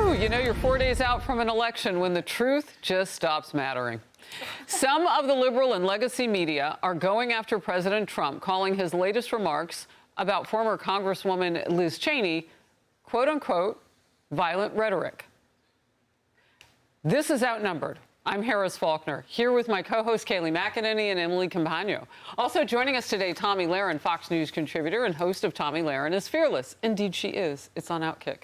Whew, you know you're 4 days out from an election when the truth just stops mattering. Some of the liberal and legacy media are going after President Trump, calling his latest remarks about former Congresswoman Liz Cheney, quote unquote, violent rhetoric. This is Outnumbered. I'm Harris Faulkner, here with my co-hosts Kayleigh McEnany and Emily Campagno. Also joining us today, Tomi Lahren, Fox News contributor and host of Tomi Lahren is Fearless. Indeed she is. It's on Outkick.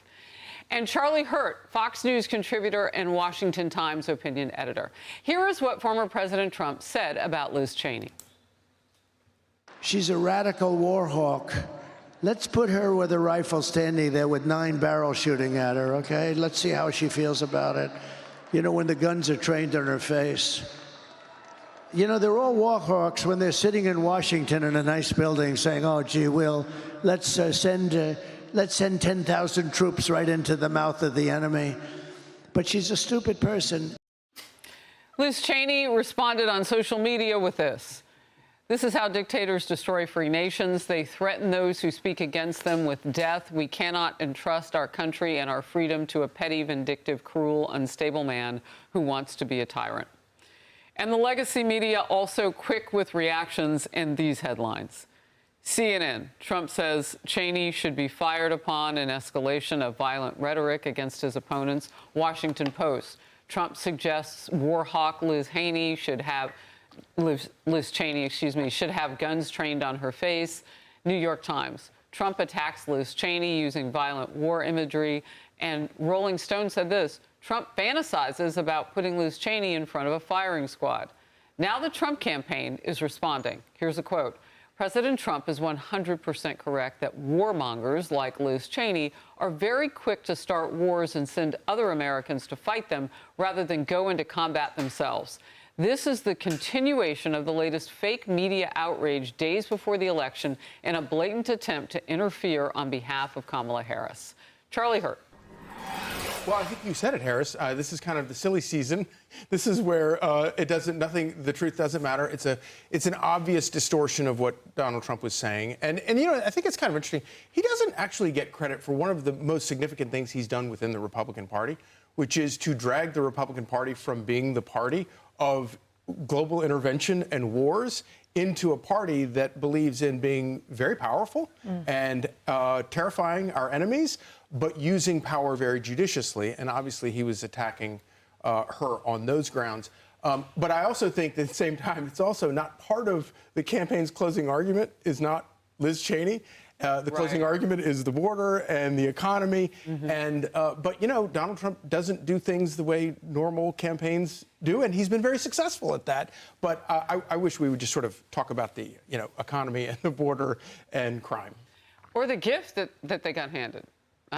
And Charlie Hurt, Fox News contributor and Washington Times opinion editor. Here is what former President Trump said about Liz Cheney. She's a radical war hawk. Let's put her with a rifle standing there with 9 barrels shooting at her, okay? Let's see how she feels about it. You know, when the guns are trained on her face. You know, they're all war hawks when they're sitting in Washington in a nice building saying, oh, gee, let's send 10,000 troops right into the mouth of the enemy. But she's a stupid person. Liz Cheney responded on social media with this. This is how dictators destroy free nations. They threaten those who speak against them with death. We cannot entrust our country and our freedom to a petty, vindictive, cruel, unstable man who wants to be a tyrant. And the legacy media also quick with reactions in these headlines. CNN, Trump says Cheney should be fired upon in escalation of violent rhetoric against his opponents. Washington Post, Trump suggests war hawk Liz Cheney should have guns trained on her face. New York Times, Trump attacks Liz Cheney using violent war imagery. And Rolling Stone said this, Trump fantasizes about putting Liz Cheney in front of a firing squad. Now the Trump campaign is responding. Here's a quote. President Trump is 100% correct that warmongers like Liz Cheney are very quick to start wars and send other Americans to fight them rather than go into combat themselves. This is the continuation of the latest fake media outrage days before the election in a blatant attempt to interfere on behalf of Kamala Harris. Charlie Hurt. Well, I think you said it, Harris. This is kind of the silly season. This is where the truth doesn't matter. It's an obvious distortion of what Donald Trump was saying. And you know, I think it's kind of interesting. He doesn't actually get credit for one of the most significant things he's done within the Republican Party, which is to drag the Republican Party from being the party of global intervention and wars into a party that believes in being very powerful and terrifying our enemies, but using power very judiciously. And obviously he was attacking her on those grounds. But I also think that at the same time, it's also not part of the campaign's closing argument is not Liz Cheney. The closing argument is the border and the economy. But, you know, Donald Trump doesn't do things the way normal campaigns do, and he's been very successful at that. But I wish we would just sort of talk about the, you know, economy and the border and crime. Or the gift that they got handed.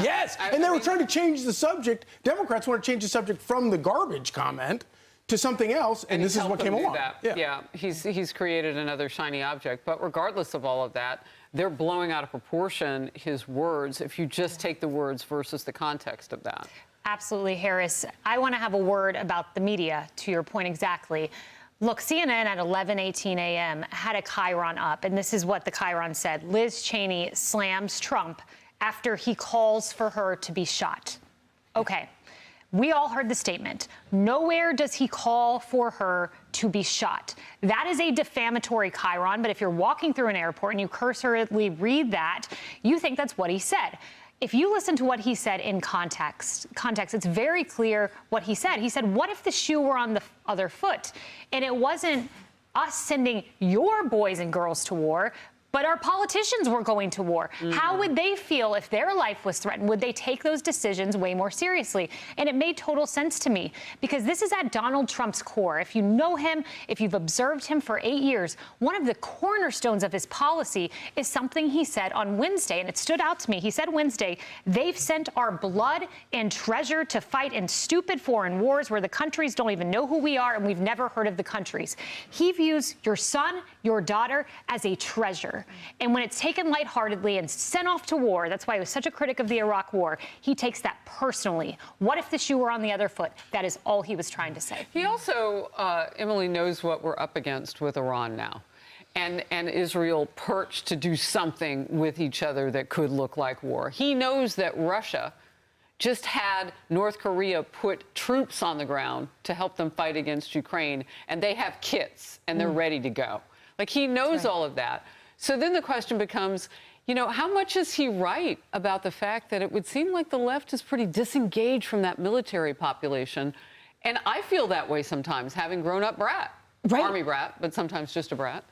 Yes, and they were trying to change the subject. Democrats want to change the subject from the garbage comment to something else, and this is what came along. Yeah, he's created another shiny object. But regardless of all of that, they're blowing out of proportion his words if you just take the words versus the context of that. Absolutely, Harris. I want to have a word about the media, to your point exactly. Look, CNN at 11:18 a.m. had a chyron up, and this is what the chyron said. Liz Cheney slams Trump after he calls for her to be shot. Okay. We all heard the statement. Nowhere does he call for her to be shot. That is a defamatory chyron, but if you're walking through an airport and you cursorily read that, you think that's what he said. If you listen to what he said in context, it's very clear what he said. He said, what if the shoe were on the other foot? And it wasn't us sending your boys and girls to war, but our politicians were going to war. How would they feel if their life was threatened? Would they take those decisions way more seriously? And it made total sense to me because this is at Donald Trump's core. If you know him, if you've observed him for 8 years, one of the cornerstones of his policy is something he said on Wednesday, and it stood out to me. He said Wednesday, they've sent our blood and treasure to fight in stupid foreign wars where the countries don't even know who we are and we've never heard of the countries. He views your son, your daughter as a treasure. And when it's taken lightheartedly and sent off to war, that's why he was such a critic of the Iraq War, he takes that personally. What if the shoe were on the other foot? That is all he was trying to say. He also, Emily, knows what we're up against with Iran now. And Israel perched to do something with each other that could look like war. He knows that Russia just had North Korea put troops on the ground to help them fight against Ukraine, and they have kits and they're ready to go. Like, he knows all of that. So then the question becomes, you know, how much is he right about the fact that it would seem like the left is pretty disengaged from that military population? And I feel that way sometimes, having grown up brat. Right. Army brat, but sometimes just a brat.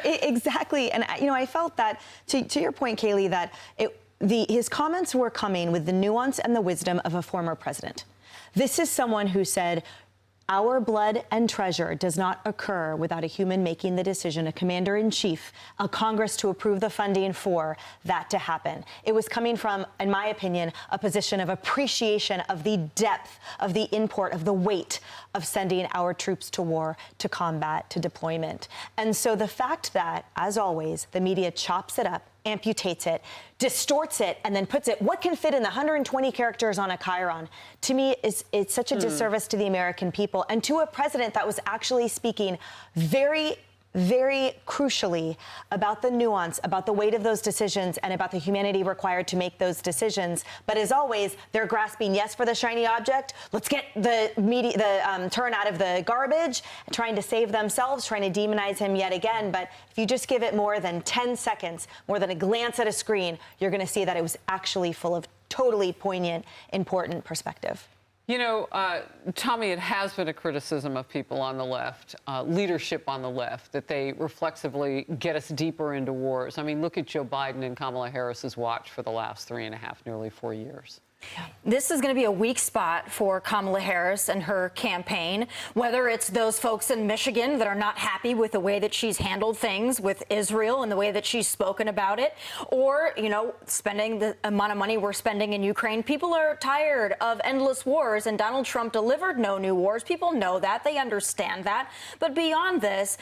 Exactly. And, you know, I felt that, to your point, Kayleigh, that his comments were coming with the nuance and the wisdom of a former president. This is someone who said, our blood and treasure does not occur without a human making the decision, a commander-in-chief, a Congress to approve the funding for that to happen. It was coming from, in my opinion, a position of appreciation of the depth of the import, of the weight of sending our troops to war, to combat, to deployment. And so the fact that, as always, the media chops it up, amputates it, distorts it, and then puts it, what can fit in the 120 characters on a chyron, to me, it's such a disservice to the American people and to a president that was actually speaking very, very crucially about the nuance, about the weight of those decisions, and about the humanity required to make those decisions. But as always, they're grasping, yes, for the shiny object. Let's get the turn out of the garbage, trying to save themselves, trying to demonize him yet again. But if you just give it more than 10 seconds, more than a glance at a screen, you're going to see that it was actually full of totally poignant, important perspective. You know, Tommy, it has been a criticism of people on the left, leadership on the left, that they reflexively get us deeper into wars. I mean, look at Joe Biden and Kamala Harris's watch for the last 3.5, nearly 4 years. This is going to be a weak spot for Kamala Harris and her campaign, whether it's those folks in Michigan that are not happy with the way that she's handled things with Israel and the way that she's spoken about it, or, you know, spending the amount of money we're spending in Ukraine. People are tired of endless wars, and Donald Trump delivered no new wars. People know that. They understand that. But beyond this,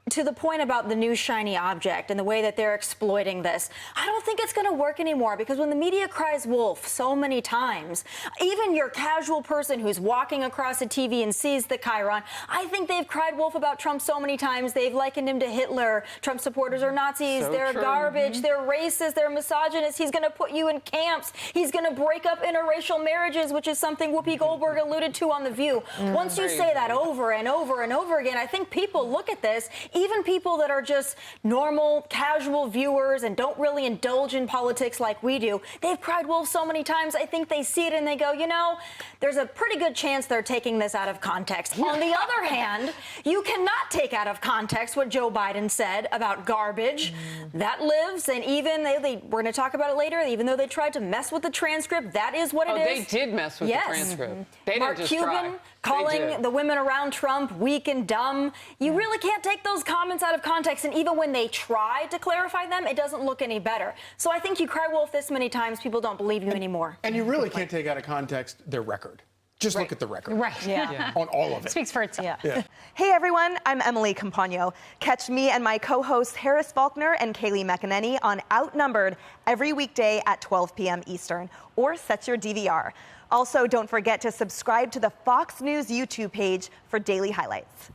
to the point about the new shiny object and the way that they're exploiting this, I don't think it's going to work anymore, because when the media cries wolf so many times, even your casual person who's walking across a TV and sees the chyron, I think they've cried wolf about Trump so many times. They've likened him to Hitler. Trump supporters are Nazis. So they're true. Garbage. They're racist. They're misogynist. He's going to put you in camps. He's going to break up interracial marriages, which is something Whoopi Goldberg alluded to on The View. Once you say that over and over and over again, I think people look at this, even people that are just normal, casual viewers and don't really indulge in politics like we do, they've cried wolf so many times, I think they see it and they go, you know, there's a pretty good chance they're taking this out of context. On the other hand, you cannot take out of context what Joe Biden said about garbage. That lives, and even we're going to talk about it later, even though they tried to mess with the transcript, that is what it is. They did mess with the transcript. They Mark didn't just Cuban try. calling the women around Trump weak and dumb. You really can't take those comments out of context, and even when they try to clarify them, it doesn't look any better. So I think you cry wolf this many times, people don't believe you anymore. And you really can't take out of context their record. Just look at the record. Right. Yeah. On all of it. Speaks for itself. Yeah. Hey everyone, I'm Emily Campagno. Catch me and my co-hosts Harris Faulkner and Kayleigh McEnany on Outnumbered every weekday at 12 p.m. Eastern, or set your DVR. Also, don't forget to subscribe to the Fox News YouTube page for daily highlights.